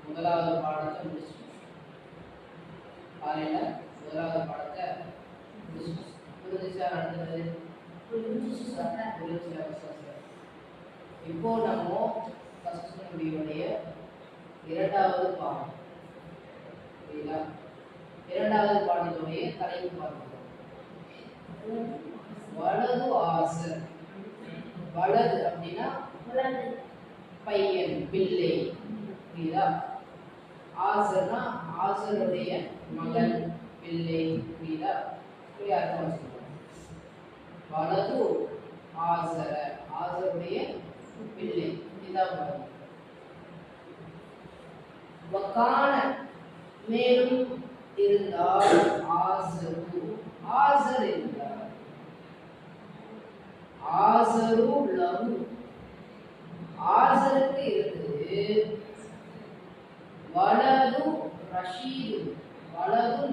முதலாவது பாடத்தை முடிச்சிட்டோம். காலையில முதலாவது பாடத்தை முடிச்சிட்டோம். புரிஞ்சுச்சா? அடுத்தது இப்போ நம்ம ஃபர்ஸ்ட் நபியுடைய இரண்டாவது பாடம், புரியுதா? இரண்டாவது பாடத்துடைய தலைப்பு பார்க்கிறோம். வலது ஆசர். வலது அப்படின்னா பையன், பிள்ளை, புரியுதா? ஆசர்னா ஆசருடைய மகன், பிள்ளை, புரியுதா? அர்த்தம் வச்சுக்கோங்க. வலது ஆசர, ஆசருடைய பிள்ளை, இதான் பாருங்க. வக்கான மேலும் இருந்தால் ஆசரு, ஆசர் இருந்தார். ஆசரு லகு, ஆசருக்கு இருந்தது. வலது ரஷீது, வலது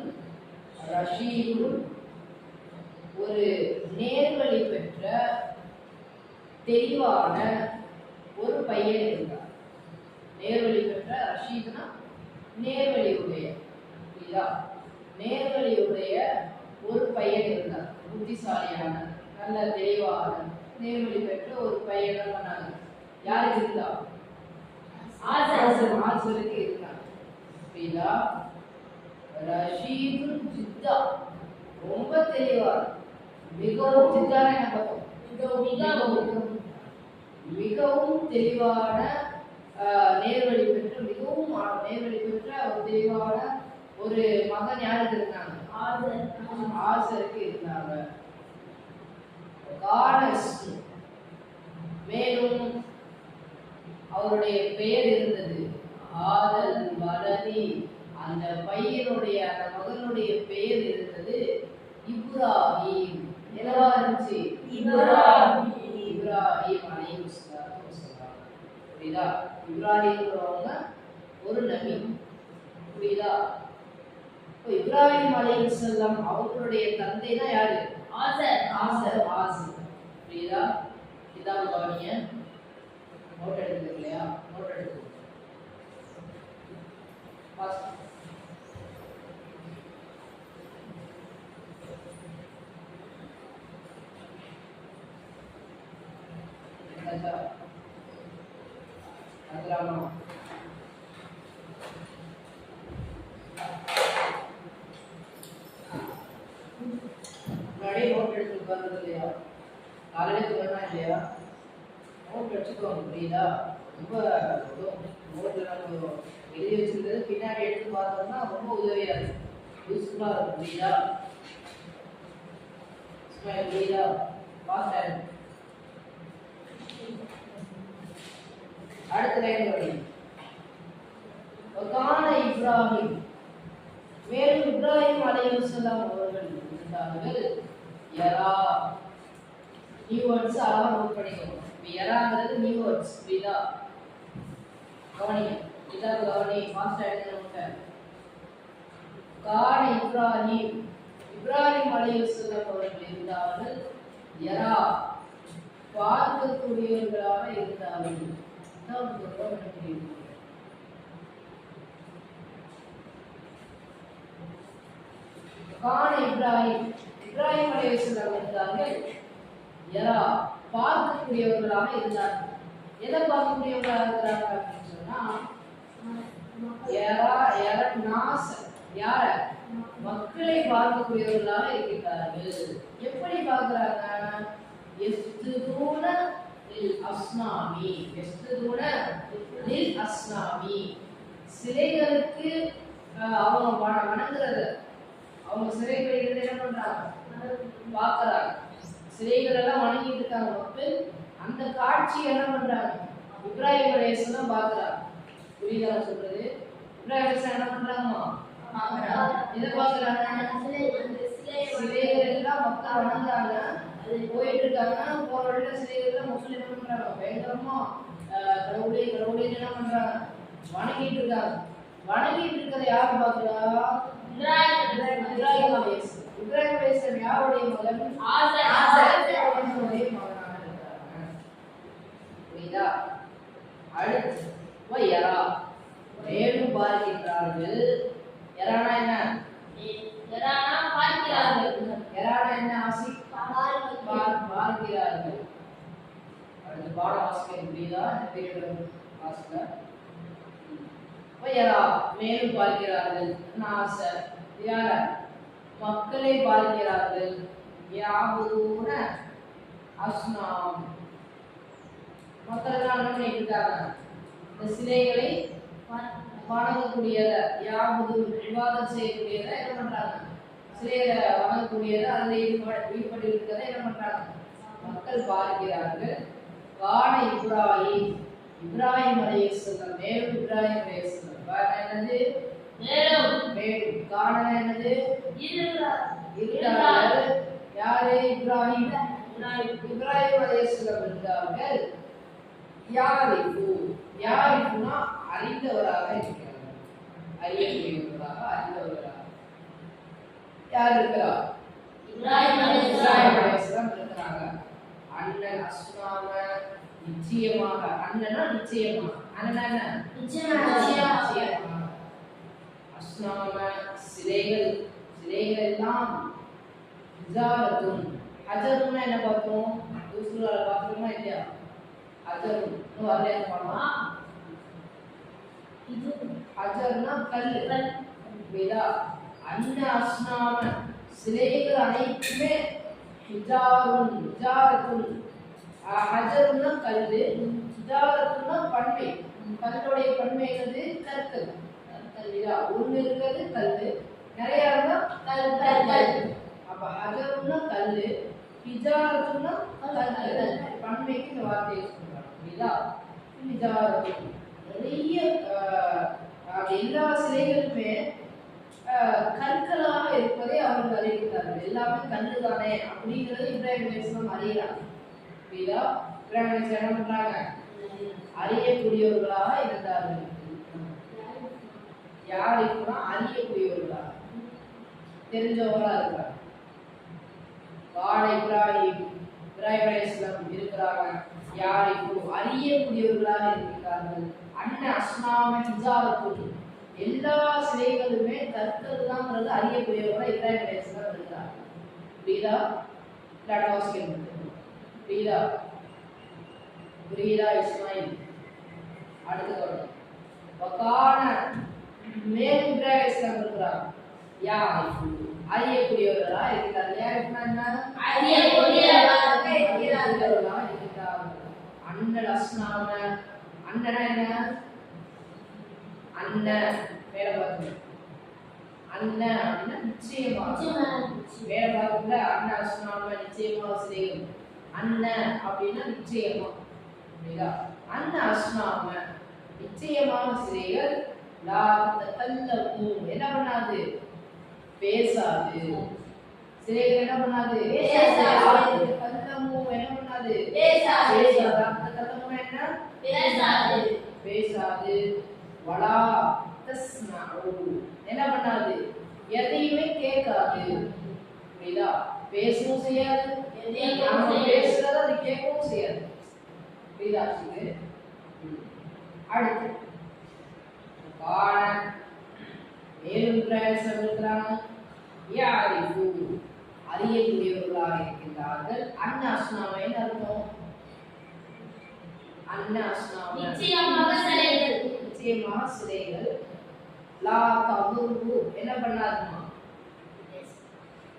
ரஷீது ஒரு நேர்வழி பெற்ற தெளிவான ஒரு பையன் இருந்தார். நேர்வழி பெற்ற, ரஷீதுனா நேர்வழியுடைய, புரியுதா? நேர்வழியுடைய ஒரு பையன் இருந்தார். புத்திசாலியான, நல்ல தெளிவான, நேர்வழி பெற்ற ஒரு பையன் பண்ணாங்க. யாருக்கு இருந்தா? ஆசருக்கு இருந்தாங்க. புரியுதா? ரஷீது ஜித்தா, ரொம்ப தெளிவா, மிகவும் ஜித்தான மிகவும் தெளிவான நேர்வழி பெற்ற, மிகவும் நேர்வழி பெற்ற ஒரு தெளிவான ஒரு மகன் யாருக்கு இருந்தாங்க? ஆசருக்கு இருந்தாங்க. மேலும் அவருடைய பெயர் இருந்தது ஆதல் வலதி. அந்த பையனுடைய, அந்த மகனுடைய பெயர் இருந்தது இப்ராஹிம். என்னவா இருந்துச்சு? இப்ராஹிம் அலைஹிஸ்ஸலாம். புரியுதா? இப்ராஹிம்ன்றவங்க ஒரு நபி, புரியுதா? இப்ராஹிம் அலைஹிஸ்ஸலாம் அவங்களுடைய தந்தை தான் யாரு? ஆசர். புரியுதா? இதான் கவனிங்க. நோட் எடுத்துக்க இல்லையா? நோட் எடுத்துக்க. முன்னாடியே நோட் எடுத்து உட்கார்றது இல்லையா? காலையில வரணும் இல்லையா? நோட் வச்சுக்கோங்க, புரியுதா? ரொம்ப நோட்ல நம்ம எழுதி வச்சிருந்தது பின்னாடி எடுத்து பார்த்தோம்னா ரொம்ப உதவியா இருக்கும், யூஸ்ஃபுல்லா இருக்கும், புரியுதா? புரியுதா? பாஸ் ஆயிடும். அடுத்த லைன் வரி. வகான இப்ராஹிம், மேலும் இப்ராஹிம் அலைஹிஸ்ஸலாம் அவர்கள் இருந்தார்கள். யரா, நியூ வேர்ட்ஸ் அழகா நோட் பண்ணிக்கோங்க. யராங்கிறது நியூ வேர்ட்ஸ், புரியுதா? கவனிங்க, இதான் கவனி, ஃபாஸ்டா எழுதுங்க. கான இப்ராஹிம், இப்ராஹிம் அலைஹிஸ்ஸலாம் அவர்கள் இருந்தார்கள். யரா, பார்க்கக்கூடியவர்களாக இருந்தார்கள். கான இப்ராஹிம், இப்ராஹிம் அலைஹிஸ்ஸலாம் இருந்தார்கள். யரா, பார்க்கக்கூடியவர்களாக இருந்தார்கள். எதை பார்க்கக்கூடியவர்களாக இருக்கிறாங்க அப்படின்னு சொன்னா, யார? மக்களை பார்க்கக்கூடியவர்களாக இருக்கிறார்கள். எப்படி பார்க்கிறாங்க? யஸ்துதூன லில் அஸ்னாமி, யஸ்துதூன லில் அஸ்னாமி, சிலைகளுக்கு அவங்க வணங்குறது, அவங்க சிலைகளை இருந்து என்ன பண்றாங்க? பார்க்கறாங்க. சிலைகள் எல்லாம் வணங்கிட்டு இருக்காங்க மக்கள். அந்த காட்சி என்ன பண்றாங்க? இப்ராஹிம் அலைஹிஸ்ஸலாம் பார்க்கறாங்க. புரியுதா சொல்றது? இப்ராஹிம் என்ன பண்றாங்கம்மா? இதை பார்க்குறாங்க, சிலைகள் எல்லாம் மக்கள் வணங்குறாங்க. அது போயிட்டு இருக்காங்க. போற வழியில சிலைகள் மக்கள் என்ன பண்றாங்க? பயங்கரமா கடவுளே கடவுளே என்ன பண்றாங்க? வணங்கிட்டு இருக்காங்க. வணங்கிட்டு இருக்கிறத யார் பார்க்கிறா? இப்ராஹிம் அலைஹிஸ்ஸலாம். இப்ராஹிம் அலைஹிஸ்ஸலாம் யாருடைய மகன்? ஆசருடைய மகனாக இருக்கிறாங்க. புரியுதா? அடுத்து யரா, மேலும் பார்க்கிறார்கள். யரானா என்ன? யரானா பார்க்கிறார்கள். யரானா என்ன ஆசி? பார்க்கிறார்கள். அடுத்து பாட வாசிக்க புரியுதா? இந்த பேரோட வாசிக்க யரா, மேலும் பார்க்கிறார்கள். ஆசை யார? மக்களை பார்க்கிறார்கள். யாபுதூன அஸ்னாம், மக்கள் எல்லாம் என்ன பண்ணிட்டு இருக்காங்க? இந்த சிலைகளை வணங்கக்கூடியதை, யாபுது இபாதத் செய்யக்கூடியதை என்ன பண்றாங்க? சிலைகளை வணங்கக்கூடியதை, அதில் ஈடுபட்டு இருக்கிறதை என்ன பண்றாங்க? மக்கள் பார்க்கிறார்கள். கான இப்ராஹிம், இப்ராஹிம் அலைஹிஸ்ஸலாம், மேலும் இப்ராஹிம் அலைஹிஸ்ஸலாம் என்னது? மேலும் கான என்னது? இருக்கிறார்கள். யாரு? இப்ராஹிம் அலைஹிஸ்ஸலாம் இருந்தார்கள். யாரிஃபுனா அறிந்தவராக இருக்கிறார்கள். அறியக்கூடியவர்களாக, அறிந்தவர்களாக யார் இருக்கிறார்? இப்ராஹிம் அலைஹிஸ்ஸலாம் இருக்கிறாங்க. அண்ணன் அஸ்னாம, நிச்சயமாக. அண்ணனா நிச்சயமா. அண்ணனா என்ன? நிச்சயமாக. அஸ்னாம சிலைகள், சிலைகள் எல்லாம் ஹஜாரத்துன். ஹஜருன்னா என்ன பார்த்தோம்? யூசுஃபுல பார்த்தோமா இல்லையா? ஹஜர் இன்னும் வரலையா பாடமா? இது ஹஜர்னா கல். புரியுதா? அன்ன அஸ்னாம சிலைகள் அனைத்துமே ஹிஜாருன், ஹிஜாரத்துன். ஹஜருன்னா கல், ஹிஜாரத்துன்னா பன்மை. கல்லுடைய பன்மை என்னது? கற்கள். கல்லியா ஒன்று இருக்கிறது கல், நிறைய இருந்தா கல். அப்ப ஹஜருன்னா கல், ஹிஜாரத்துன்னா கற்கள். பன்மைக்கு இந்த வார்த்தையை சொல்றாங்க. புரியுதா? ஹிஜாரத்துன் நிறைய எல்லா சிலைகளுமே கற்களாக இருப்பதை அவர்கள் அறிவித்தார்கள். எல்லாமே கல்லு தானே அப்படிங்கிறது இப்ராஹிம் அலைஹிஸ்ஸலாம் அறியறாங்க. புரியுதா? இப்ராஹிம் அலைஹிஸ்ஸலாம் என்ன பண்றாங்க? அறியக்கூடியவர்களாக இருந்தார்கள். யார் இப்பனா அறியக்கூடியவர்களாக, தெரிஞ்சவங்களா இருக்கிறாங்க. இப்ராஹிம் அலைஹிஸ்ஸலாம் இருக்கிறாங்க. யார் இப்போ அறியக்கூடியவர்களாக இருக்கிறார்கள். அண்ணன் அஸ்னாம ஹிஜாரத்துன், எல்லா சிலைகளுமே கற்கள் தான்ங்கிறது அறியக்கூடியவர்களா இப்ராஹிம் அலைஹிஸ்ஸலாம் இருக்கிறாங்க. புரியுதா? புரியுதா? புரியுதா? இஸ்மாயில் அடுத்து வரும். வகான மேலும் இப்ராஹிம் அலைஹிஸ்ஸலாம் இருக்கிறாங்க. யாரிஃபு அறியக்கூடியவர்களா இருக்கிறார்கள். யாரிஃப்னா என்ன? அறியக்கூடியவர்களாக இருக்கிறார்கள். அண்ணல் அஸ்னாம, அண்ணனா என்ன? அண்ணன் வேலை பார்க்கணும். அண்ணன் அப்படின்னா நிச்சயமா. வேலை பார்க்கல. அண்ணன் அஸ்னாம நிச்சயமா சிலைகள். அண்ணன் அப்படின்னா நிச்சயமா. புரியுதா? அண்ணன் அஸ்னாம நிச்சயமான சிலைகள். லா தகல்லமு என்ன பண்ணாது? பேசாது. சிலைகள் என்ன பண்ணாது? பேசாது. தகல்லமு என்ன பண்ணாது? பேசாது. தகல்லமு என்ன? பேசாது. பேசாது. வலா தஸ்மஉ என்ன பண்ணாது? எதையுமே கேட்காது. புரியுதா? பேசவும் செய்யாது, எதையும் பேசுறத அது கேட்கவும் செய்யாது. புரியுதா? அடுத்து காண மேலும் இருக்கிறாங்க. யாரிஃபு அறியக்கூடியவர்களாக இருக்கின்றார்கள். அன்ன அஸ்னாம என்ன அர்த்தம்? அன்ன அஸ்னாம நிச்சயமாக சிலைகள். லா ததுரு என்ன பண்ணாதுமா?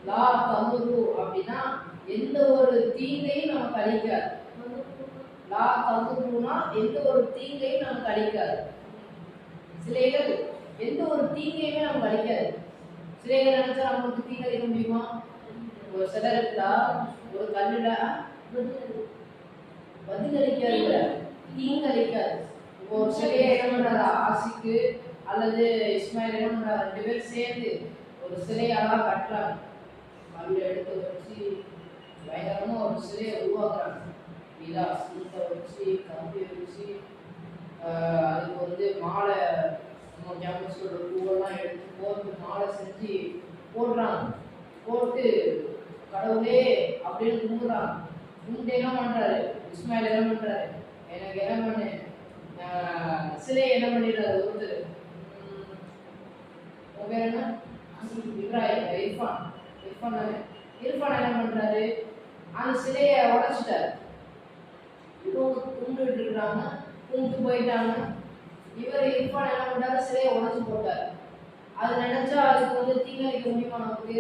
லா ததுரு அப்படின்னா எந்த ஒரு தீங்கையும் நமக்கு அளிக்காது. லா ததுருனா எந்த ஒரு தீங்கையும் நமக்கு அளிக்காது. சிலைகள் எந்த ஒரு தீங்கையுமே நமக்கு அளிக்காது. சிலைகள் நினைச்சா நமக்கு தீங்கு அளிக்க முடியுமா? ஒரு சிலர் இருந்தா ஒரு கல்லுல பதில் அளிக்காது, தீங்கு அளிக்காது. ஒரு சிலையை என்ன பண்றாரு ஆசிக்கு அல்லது இஸ்மாயில் என்ன பண்றாரு, 2 பேரும் சேர்ந்து ஒரு சிலையெல்லாம் கட்டுறாங்க. மண்ணை எடுத்து வச்சு பயங்கரமா ஒரு சிலையை உருவாக்குறாங்க. இதா சீட்டை வச்சு கம்பியை வச்சு அதுக்கு மாலை நம்ம கேம்பஸோட பூவெல்லாம் எடுத்து போட்டு மாலை செஞ்சு போடுறாங்க. போட்டு கடவுளே அப்படின்னு கும்பிடுறாங்க. கும்பிட்டு என்ன பண்றாரு இஸ்மாயில் என்ன பண்றாரு, எனக்கு என்ன பண்ணு சிலையை என்ன பண்ணிடுறாரு ஒருத்தர், உங்க பேர் என்ன, இப்ராஹிம் இர்ஃபான் என்ன பண்றாரு, அந்த சிலையை உடைச்சிட்டாரு. இவங்க கும்பிட்டு இருக்கிறாங்க, கும்பிட்டு போயிட்டாங்க. இவர் இர்ஃபான் என்ன பண்றாரு, சிலையை உடைச்சு போட்டார். அது நினைச்சா அதுக்கு தீங்கிழைக்க முடியுமா நமக்கு?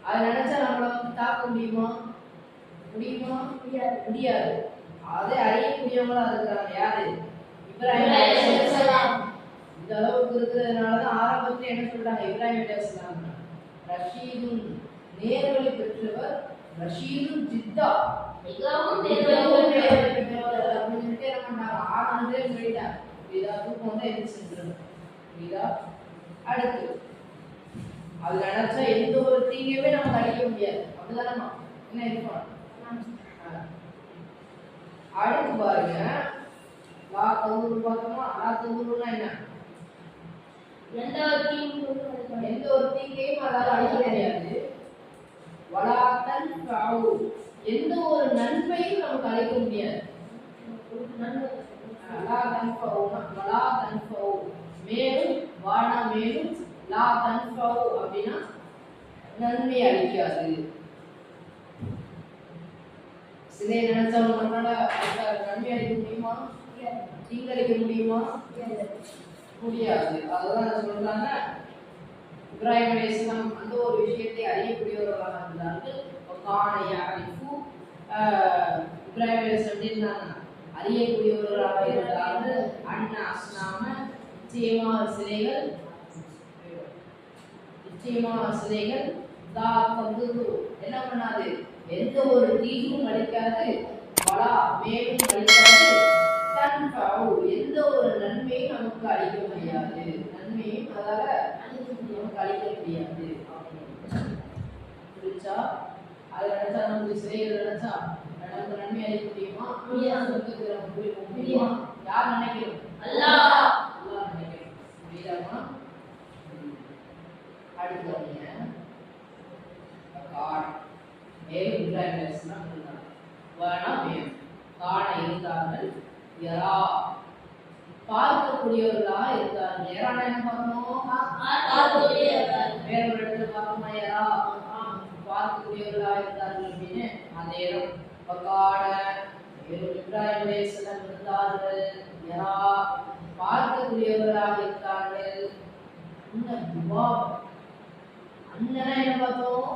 அது நினைச்சா நம்மளை தாக்க முடியுமா? முடியாது. அதை அறியக்கூடியவங்களா இருக்கிறாங்க. யாரு? இப்ராஹிம். இந்த அளவுக்கு இருக்கிறதுனாலதான் ஆரம்பத்துல என்ன சொல்றாங்க, இப்ராஹிம் அலைஹிஸ்ஸலாம் ரஷீதுன் நேர்வழி பெற்றவர், ரஷீதுன் ஜித்தா அடுத்து அது நினைச்சா எந்த ஒரு தீங்கையுமே நமக்கு அழிக்க முடியாது. அப்படிதானமா என்ன இருப்பான். அடுத்து பாருங்க, லா தகுரு பார்த்தோமா. லா தகுருன்னா என்ன, எந்த ஒரு தீங்கையும் அதால அழிக்க முடியாது. வலாத்தன் பாவு எந்த ஒரு நன்மையும் நமக்கு அழிக்க முடியாது. மேலும் வானா மேலும் லா தன்ஃபவு அப்படின்னா நன்மை அளிக்காது. சிலை நினைச்சாலும் நம்மளால நன்மை அளிக்க முடியுமா? தீங்கழிக்க முடியுமா? முடியாது. அதுதான் சொல்றாங்க, இப்ராஹிம் அலைஹிஸ்ஸலாம் அந்த ஒரு விஷயத்தை அறியக்கூடியவர்களாக இருந்தார்கள். இப்ராஹிம் அலைஹிஸ்ஸலாம் அறியக்கூடியவர்களாக இருந்தார்கள். அண்ணா அஸ்னாம நிச்சயமான சிலைகள் என்ன பண்ணாது, எந்த ஒரு தீங்கும் அளிக்காது. வலா மேலும் அளிக்காது. தன்ஃபவு எந்த ஒரு நன்மையும் நமக்கு அளிக்க முடியாது. நன்மையும் அதால நமக்கு அளிக்க முடியாது. புரிச்சா? அதை நினைச்சா நமக்கு சிலைகள் நினைச்சா நமக்கு நன்மை அளிக்க முடியுமா? முடியுமா? யார் நினைக்கணும்? அல்லாஹ் நினைக்கணும். புரியுதாமா? அடுத்து மேலும் இப்ராஹிம் அலைஹிஸ்ஸலாம் இருந்தார்கள். யரா பார்க்கக்கூடியவர்களாக இருந்தார்கள். யரானா என்ன பார்க்கணும்? வேற ஒரு இடத்துல பார்க்கணுமா? யரா பார்க்கக்கூடியவர்களாக இருந்தார்கள் அப்படின்னு அந்த இடம். இப்ராஹிம் அலைஹிஸ்ஸலாம் இருந்தார்கள். யரா பார்க்கக்கூடியவர்களாக இருந்தார்கள். அண்ணனா என்ன பார்த்தோம்?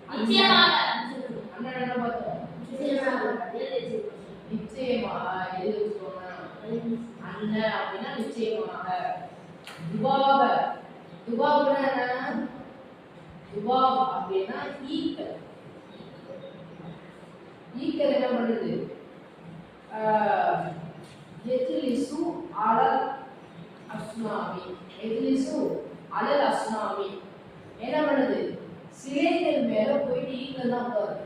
அண்ணன் என்ன பார்த்தோம்? நிச்சயமாக. எது சொன்னா அண்ணன் அப்படின்னா நிச்சயமாக. துபாப்னா என்ன? துபாப் அப்படின்னா ஈக்கள். ஈக்கள் என்ன பண்ணுது? எஜ்லிசு அலல் அஸ்னாமி. எஜ்லிசு அலல் அஸ்னாமி என்ன பண்ணுது? சிலைகள் மேல போயிட்டு ஈக்கள் தான் உட்காருது.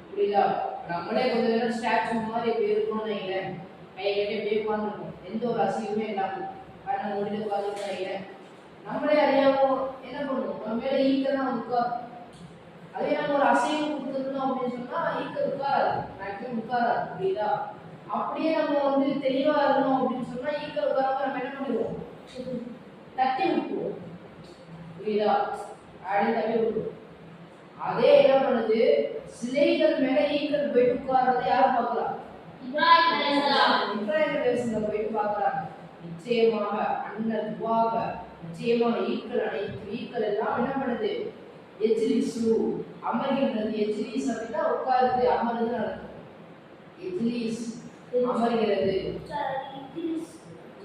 புரியுதா? நம்மளே கொஞ்ச நேரம் ஸ்டாச்சு மாதிரி இப்படி இருக்கணும்னு நினைக்கிறேன். கை கட்டி அப்படியே உட்காந்துருக்கோம், எந்த ஒரு அசிங்கமே இல்லாமல் கண்ணை மூடிட்டு உட்காந்துருக்கோம் நினைக்கிறேன். நம்மளே அறியாமோ என்ன பண்ணுவோம், நம்ம மேல ஈக்கள் தான் உட்காரும். அதே நம்ம ஒரு அசைவம் கொடுத்துருந்தோம் அப்படின்னு சொன்னா ஈக்கள் உட்காராது, மேக்ஸிமம் உட்காராது. புரியுதா? அப்படியே நம்ம தெளிவா இருந்தோம் அப்படின்னு சொன்னா ஈக்கள் உட்காராம நம்ம என்ன பண்ணுவோம்? தட்டி விட்டுருவோம். புரியுதா? அப்படின்னு தட்டி விட்டுருவோம். அதே என்ன பண்ணுது? சிலைகள் மேல ஈக்கள் போயிட்டு உட்கார்றதை யார் பார்க்கலாம்? இப்ராஹிம் அலைஹிஸ்ஸலாம் போயிட்டு பார்க்கறாங்க. நிச்சயமாக அண்ணல் துவாக நிச்சயமாக ஈக்கள் அனைத்து ஈக்கள் எல்லாம் என்ன பண்ணுது? எஜ்லிசு அமர்கின்றது. எஜ்லிஸ் அப்படின்னா உட்காருது, அமருது நடக்கும். எஜ்லிஸ் அமர்கிறது.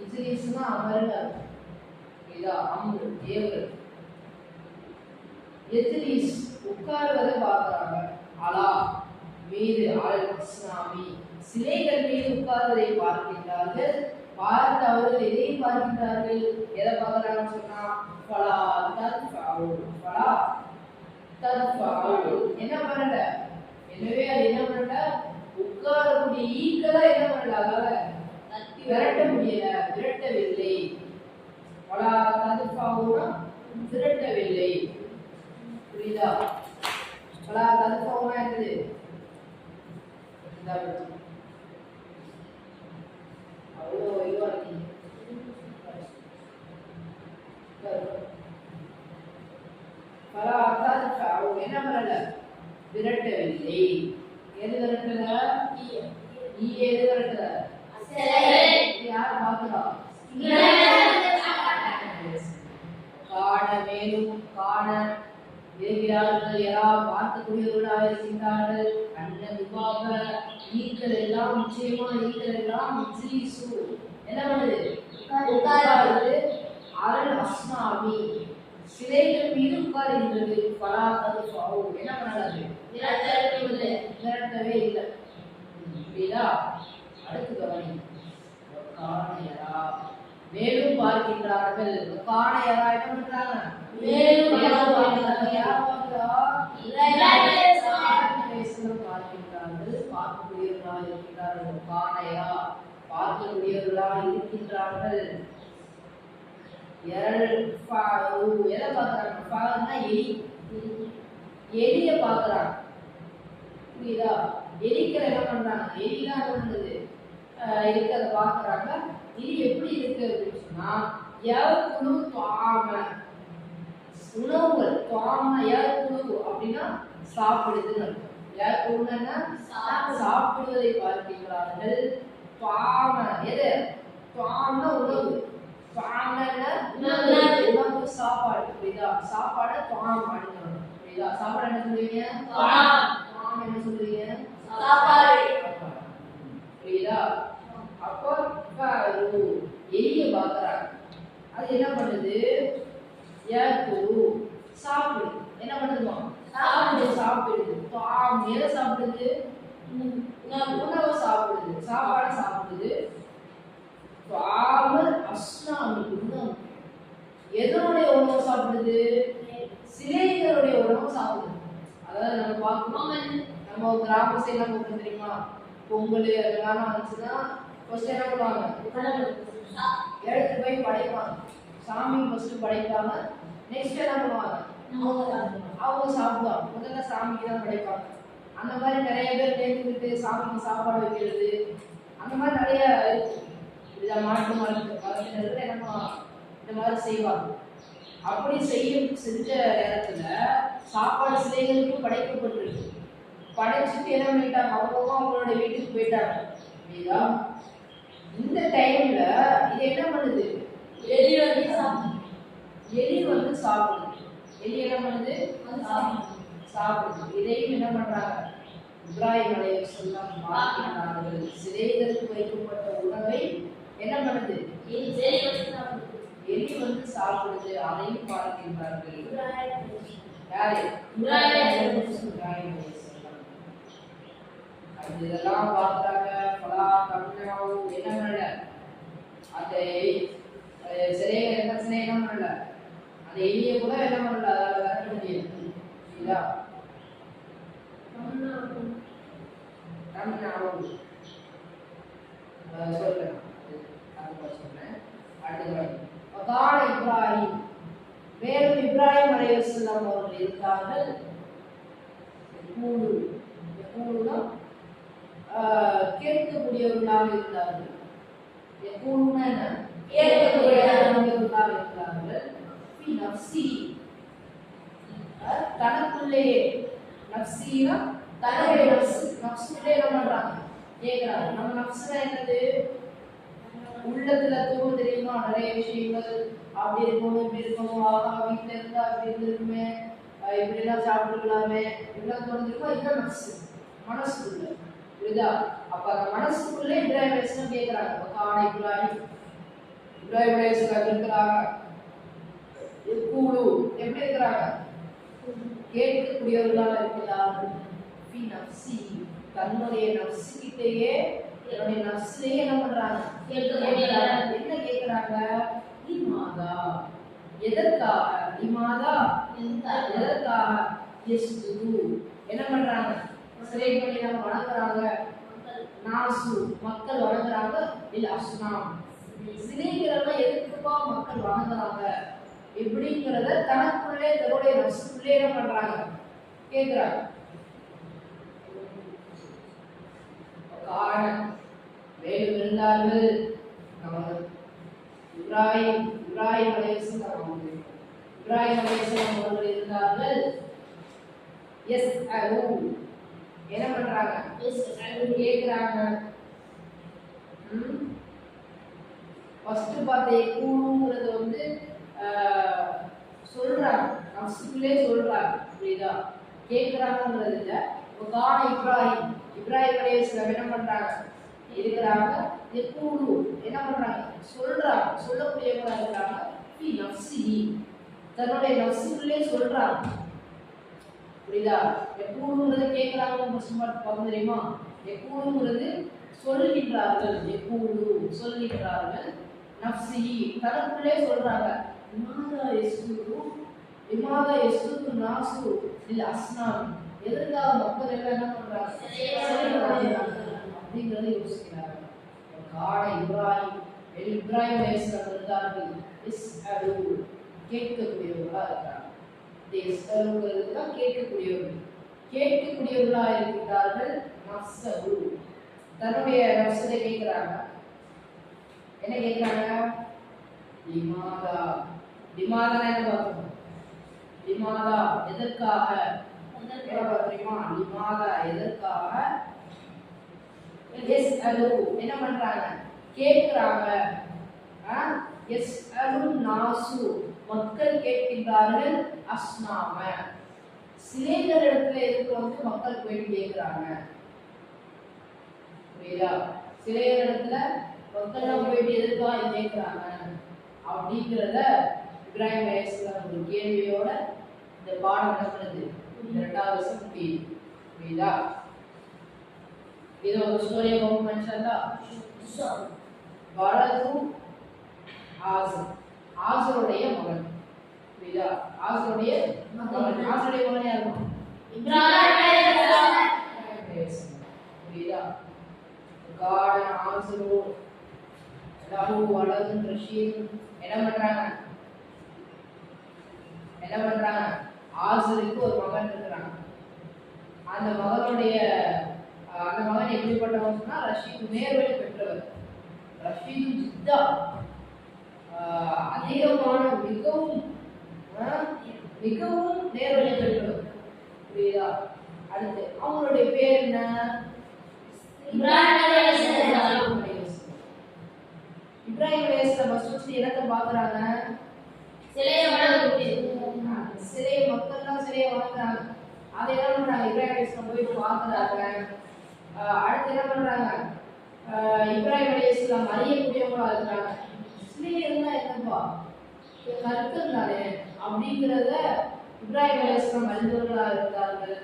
இஜ்லிஸ்னா அமருங்க. இதா அம்ரு ஏவல். எஜ்லிஸ் உட்கார்வதை பார்க்கறாங்க. அலா மீது அல் இஸ்லாமி சிலைகள் மீது உட்கார்வதை பார்க்கின்றார்கள். பார்த்து அவர்கள் எதை பார்க்கின்றார்கள்? எதை பார்க்கிறாங்கன்னு சொன்னா ஃபலா தத்ஃபஉ, ஃபலா தத்ஃபஉ என்ன பண்ணல. எனவே அது என்ன பண்ணல, உட்காரக்கூடிய ஈக்களா என்ன பண்ணல, அதால விரட்ட முடியல, விரட்டவில்லை. ஃபலா தத்ஃபஉனா விரட்டவில்லை. புரியுதா? ஃபலா தத்ஃபஉனா என்னது? அவ்வளோ இதுவா இருக்கீங்க. ஃபலா தத்ஃபஉ என்ன பண்ணல, விரட்டவில்லை. எது விரட்டல? எது விரட்டல? யார் பார்க்கிறா? காண மேலும் காண இருக்கிறார்கள், யாரா பார்க்கக்கூடியவர்களாக இருக்கின்றார்கள். அன்ன விபாக ஈக்கள் எல்லாம், நிச்சயமா ஈக்கள் எல்லாம் முஜ்லிசு என்ன பண்ணுது, உட்கார்ந்து அருள் அஸ்னாமி சிலைகள் மீது உட்கார்கின்றது. ஃபலா தத்ஃபஉ என்ன பண்ணாது, விரட்டவே இல்லை. புரியுதா? அடுத்து கவனி. காணையரா மேலும் பார்க்கின்றார்கள். காணையரா என்ன பண்றாங்க? மேலும் பார்க்கின்றார்கள். யார் பார்க்கிறா? பார்க்கின்றார்கள், பார்க்கக்கூடியவர்களாக இருக்கின்றார்கள். காணையா பார்க்கக்கூடியவர்களாக இருக்கின்றார்கள். எதை பார்க்கறாங்க? எலி, எலிய பார்க்கறாங்க. புரியுதா? எலிக்கிற என்ன பண்றாங்க? எலிதான் என்ன பண்ணுது, இருக்கிறத பார்க்கறாங்க. எலி எப்படி இருக்கு அப்படின்னு சொன்னா யாக்குலு துஆம உணவுகள், துஆம யாக்குலு அப்படின்னா சாப்பிடுதுன்னு அர்த்தம். யாக்குலுன்னா சாப்பிடுவதை பார்க்கிறார்கள். துஆம எது? துஆம உணவு, உணவு சாப்பாடு. புரியுதா? சாப்பாடு துஆம் அப்படிங்கிறாங்க. புரியுதா? சாப்பாடு என்ன சொல்றீங்க? துஆம் என்ன சொல்றீங்க? சாப்பாடு. புரியுதா? அப்போ எலிய பார்க்கறாங்க. அது என்ன பண்ணுது? யாக்குலு சாப்பிடுது. என்ன பண்ணுதுமா? சாப்பிடுது. துஆம் எதை சாப்பிடுது? உணவு சாப்பிடுது, சாப்பாடு சாப்பிடுது. துஆமல் அஸ்னாமி உணவு, எதனுடைய உணவு சாப்பிடுது? சிலைகளுடைய உணவு சாப்பிடுது. அதாவது நம்ம பார்க்கணும், நம்ம கிராம சைடுல போட்டு தெரியுமா, பொங்கல் அதெல்லாம் வந்துச்சுன்னா ஃபர்ஸ்ட் என்ன பண்ணுவாங்க, எடுத்து போய் படைப்பாங்க. சாமி ஃபர்ஸ்ட் படைப்பாங்க, நெக்ஸ்ட் என்ன பண்ணுவாங்க, அவங்க சாப்பிடுவாங்க. முதல்ல சாமிக்கு தான் படைப்பாங்க. அந்த மாதிரி நிறைய பேர் நேர்ந்துக்கிட்டு சாமிக்கு சாப்பாடு வைக்கிறது, அந்த மாதிரி நிறைய இருக்கு. இதை மாட்டு மரத்தினர்கள் என்ன பண்ணுவாங்க, இந்த மாதிரி செய்வாங்க. அப்படி செஞ்ச நேரத்துல சாப்பாடு சிலைகளுக்கு படைக்கப்பட்டிருக்கு. படைச்சிட்டு என்ன பண்ணிட்டாங்க, அவங்களோட வீட்டுக்கு போயிட்டாங்க. புரியுதா? இந்த டைம்ல இது என்ன பண்ணுது, எலி வந்து சாப்பிடுது. எலி என்ன பண்ணுது, சாப்பிடுது. இதையும் என்ன பண்றாங்க, இப்ராஹிம் அலைஹிஸ்ஸலாம் பார்க்கிறார்கள். சிலைகளுக்கு வைக்கப்பட்ட உணவை என்ன பண்ணுது, எலி வந்து சாப்பிடுது. அதையும் பார்க்கின்றார்கள். யாரு? இப்ராஹிம் அலைஹிஸ்ஸலாம். இதெல்லாம் பார்த்தாங்க. பலா கம்னாவு என்ன பண்ணல, அந்த சிலையை என்ன சிலை என்ன பண்ணல, அந்த எலியை கூட என்ன பண்ணல, அதால விரட்ட முடியாது. புரியுதா? இப்ராஹிம் மேலும் இப்ராஹிம் அலைஹிஸ்ஸலாம் அவர்கள் இருந்தார்கள். கேட்கக்கூடியவர்களாக இருந்தார்கள். தனக்குள்ளேயே நப்சினா தன்னுடைய நப்சுக்குள்ளே என்ன பண்றாங்க, கேட்கிறாங்க. நம்ம நப்சுனா என்னது, உள்ளத்துல தோணு தெரியுமா, நிறைய விஷயங்கள். அப்படி இருக்கணும், இப்படி இருக்கணும், ஆகா வீட்டுல இருந்தா அப்படி இருந்திருக்குமே, இப்படி எல்லாம் சாப்பிட்டுக்கலாமே, இப்படிலாம் தோணுதுருக்கோம். இதுதான் நப்சு, மனசுக்குள்ள. புரியுதா? அப்ப அந்த மனசுக்குள்ளே இப்ராஹிம் அலைஹிஸ்ஸலாம் கேட்கிறாங்க. இப்ராஹிம் அலைஹிஸ்ஸலாம் இருக்கிறாங்க. எப்படி இருக்கிறாங்க, கேட்கக்கூடியவர்களாக இருக்கிறார்கள். தன்னுடைய நப்சுகிட்டேயே என்னுடைய நஃப்ஸ்லயே என்ன பண்றாங்க? கேட்கிறாங்க. என்ன கேட்கிறாங்க? லிமாதா, எதற்காக? லிமாதா, எதற்காக? யஸ்ஜுது, என்ன பண்றாங்க? சிலை பண்ணி நம்ம வணங்குறாங்க. நாசு, மக்கள் வணங்குறாங்க. இல் அஸ்னாம், சிலைகளெல்லாம் எதுக்குப்பா மக்கள் வணங்குறாங்க எப்படிங்கிறத தனக்குள்ளே தன்னுடைய நஃப்ஸுக்குள்ளே என்ன பண்றாங்க? கேட்கிறாங்க. காரணம் மேலும் இருந்தார்கள் இப்ராஹிம் அலைஹிஸ்ஸலாம் அவர்கள் இருந்தார்கள். எஸ் அலு, என்ன பண்றாங்க? கேட்கிறாங்க. ஃபர்ஸ்ட் பார்த்த கூடுங்கிறது வந்து சொல்றாங்க, நஃப்ஸுக்குள்ளே சொல்றாங்க. புரியுதா? கேட்கிறாங்கிறது இல்ல. கான இப்ராஹிம் அலைஹிஸ்ஸலாம் என்ன பண்றாங்க? இருக்கிறாங்க. யகூலு, என்ன பண்றாங்க? சொல்றாங்க, சொல்லக்கூடியவங்களா இருக்கிறாங்க. ஃபி நஃப்ஸிஹி, தன்னுடைய நஃப்ஸுக்குள்ளே சொல்றாங்க. புரியுதா? யகூலுங்கிறது கேட்கிறாங்க சும்மா பார்க்க தெரியுமா? யகூலுங்கிறது சொல்கின்றார்கள். யகூலு சொல்கின்றார்கள். நஃப்ஸிஹி தனக்குள்ளே சொல்றாங்க. லிமாதா யஸ்ஜுது நாசு லில் அஸ்னாம், எதற்காக மக்கள் எல்லாம் என்ன பண்றாங்க? அப்படிங்கிறத யோசிக்கிறாங்க. காட இப்ராஹிம் அலைஹிஸ்ஸலாம் இருந்தார்கள். இஸ்அலு, கேட்கக்கூடியவர்களா இருக்கிறாங்க. இஸ்அலுங்கிறதுனா கேட்கக்கூடியவர்களா இருக்கிறார்கள். நஃப்ஸஹு, தன்னுடைய நஃப்ஸை கேட்கிறாங்க. என்ன கேட்கிறாங்க? லிமாதா, லிமாதா என்ன பார்க்கணும்? லிமாதா எதற்காக? தெரியுமா? லிமாதா எதற்காக? யஸ்அலு, என்ன பண்றாங்க? கேட்கிறாங்க. யஸ்அலு நாசு, மக்கள் கேட்கின்றார்கள். அஸ்னாம, சிலைகள் இடத்துல எதுக்கு வந்து மக்கள் போயிட்டு கேட்கிறாங்க? புரியுதா? சிலைகள் இடத்துல மக்கள் போயிட்டு எதுக்காக கேட்கிறாங்க அப்படிங்கிறத இப்ராஹிம் அலைஹிஸ்ஸலாம் ஒரு கேள்வியோட இந்த பாடம் நடக்கிறது. இரண்டாவது வருஷம் முடியுது. புரியுதா? இது ஒரு ஸ்டோரி மென்ஷன்டா. வலது ஆசருடைய மகன். புரியுதா? ஆசருடைய மகன் யாரு? இப்ராஹிம் அலைஹிஸ்ஸலாம். புரியுதா? கார்டன் ஆசரு எல்லாரும் வலது ரஷீத் என்ன பண்றாங்க? ஆசருக்கு ஒரு மகன் இருக்கிறாங்க. அந்த மகன் எப்படிப்பட்டவன் சொன்னா, ரஷீத் நேர்வழி பெற்றவர். ரஷீது ஜித்தா, அதிகமான மிகவும் நேர்வழி பெற்றவர். புரியுதா? அடுத்து அவங்களுடைய பேர் என்ன? இப்ராஹிம் அலைஹிஸ்ஸலாம். இப்ராஹிம் அலைஹிஸ்ஸலாம் ஃபர்ஸ்ட் என்னத்தை பார்க்கறாங்க? சிலையை மக்கள்லாம் சிலையை வணங்குறாங்க. அதை என்ன பண்றாங்க? இப்ராஹிம் அலைஹிஸ்ஸலாம் போய் பார்க்கறாங்க. அடுத்து என்ன பண்றாங்க? இப்ராஹிம் அலைஹிஸ்ஸலாம் அறியக்கூடியவங்களா இருக்கிறாங்க. சிலை இருந்தா என்னப்பா? கற்கள் தானே அப்படிங்கிறத இப்ராஹிம் அலைஹிஸ்ஸலாம் அறிந்தவர்களா இருந்தார்கள்.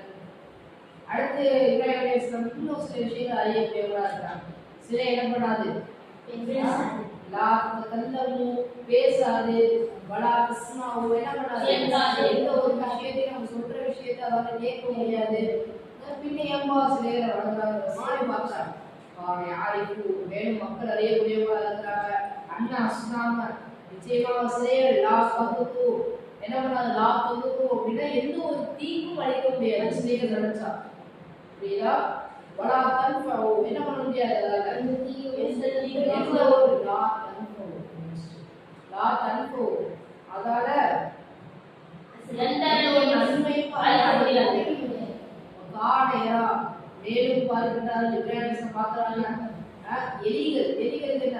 அடுத்து இப்ராஹிம் அலைஹிஸ்ஸலாம் இன்னும் சில விஷயங்கள் அறியக்கூடியவங்களா இருக்கிறாங்க. சிலை என்ன பண்ணாது? பேசாது. வலா தஸ்மாஉ, என்ன பண்ணாது? எந்த ஒரு விஷயத்தையும் நம்ம சொல்ற விஷயத்தை அவரை கேட்க முடியாது. பின்ன ஏம்பா சிலைகளை வளர்ந்தாங்க மாறி பார்த்தாங்க. மேலும் மக்கள் அறியக்கூடியவங்களா இருக்கிறாங்க. அண்ணா அஸ்னாம, நிச்சயமாக சிலைகள் லா பகுத்து, என்ன பண்ணாது? லா பகுத்து அப்படின்னா எந்த ஒரு தீங்கும் அளிக்க முடியாது சிலைகள் நினைச்சா. புரியுதா? வலா தன்ஃபஉ, என்ன பண்ண முடியாது? எந்த ஒரு லா தன்ஃபஉ, அதால நன்மையும் காடையா மேலும் பார்க்கிறார்கள். இப்ராஹிம் பார்க்கறாங்க. எலிகள் என்ன?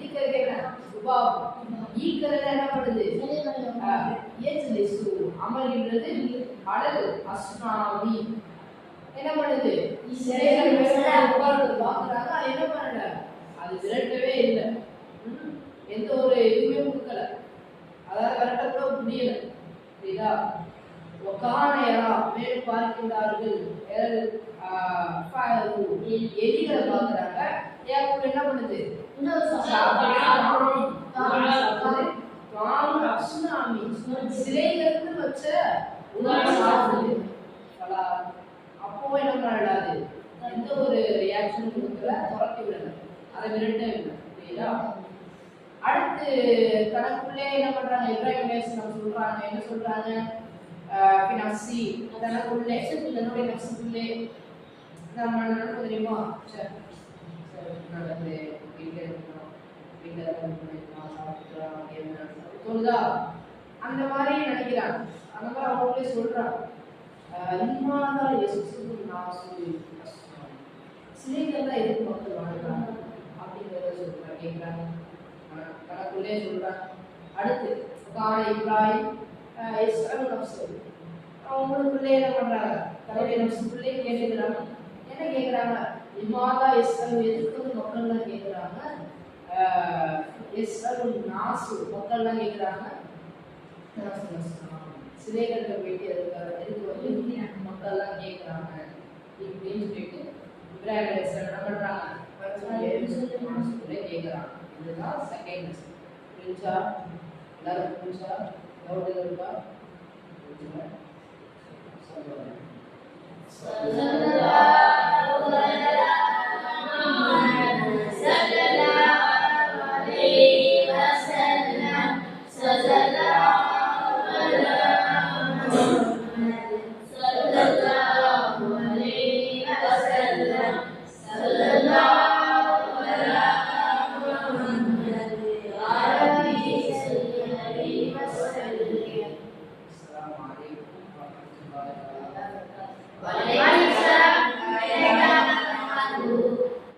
ஈக்கள் என்ன? ஈக்கள் என்ன பண்ணுது? அமர்கின்றது. அடல் அஸ்னாமி என்ன பண்ணுது? பார்க்கறாங்க. என்ன பண்ணல? அது விரட்டவே இல்லை. எந்த ஒரு இதுவுமே கொடுக்கல. அதாவது விரட்ட கூட முடியல. புரியுதா? ஒகானையா மேலும் பார்க்கின்றார்கள். எலிகளை பாக்குறாங்க. யாக்கூப் என்ன பண்ணுது? பாம்பு அசுனாமி சிலைகளுக்கு வச்ச உணவு சாப்பிடுது. அப்போ என்ன பண்ணாது? எந்த ஒரு ரியாக்ஷனும் கொடுக்கல, துரத்தி விடல, அதை விரட்ட இல்லை. புரியுதா? அடுத்து தனக்குள்ளே என்ன பண்றாங்க? இப்ராஹிம் அலைஹிஸ்ஸலாம் சொல்றாங்க, என்ன சொல்றாங்க? நஃப்ஸி, தனக்குள்ளே தன்னுடைய நஃப்ஸுக்குள்ளே நம்ம நினைப்போம் தெரியுமா? நடந்து வீட்டில் இருக்கணும், வீட்டில் இருக்கணும், சாப்பிட்டுக்கலாம் தோணுதா? அந்த மாதிரி நினைக்கிறாங்க. அந்த மாதிரி அவங்களே சொல்றாங்க. சிலைகள் தான் எதுக்கு மக்கள் வாழ்றாங்க அப்படிங்கிறத சொல்றாங்க, கேட்கிறாங்க, தனக்குள்ளே சொல்றாங்க. அடுத்து காண இப்ராஹிம் அவங்களுக்குள்ளே என்ன பண்றாங்க? தன்னுடைய நஃப்ஸுக்குள்ளே கேட்டுக்கிறாங்க. என்ன கேட்குறாங்க? இமாதா எஸ்அலு, எதுக்கு மக்கள்லாம் கேட்குறாங்க? எஸ்அலு நாசு, மக்கள்லாம் கேட்குறாங்க. சிலைகள்கிட்ட போயிட்டு எதுக்கு வந்து மக்கள்லாம் கேட்குறாங்க இப்படின்னு சொல்லிட்டு இப்ராஹிம் அலைஹிஸ்ஸலாம் என்ன பண்றாங்க? கேட்குறாங்க. இதுதான் செகண்ட். புரிஞ்சா? எல்லாரும் புரிஞ்சா? டவுட் இருக்கா? புரிஞ்சுங்க.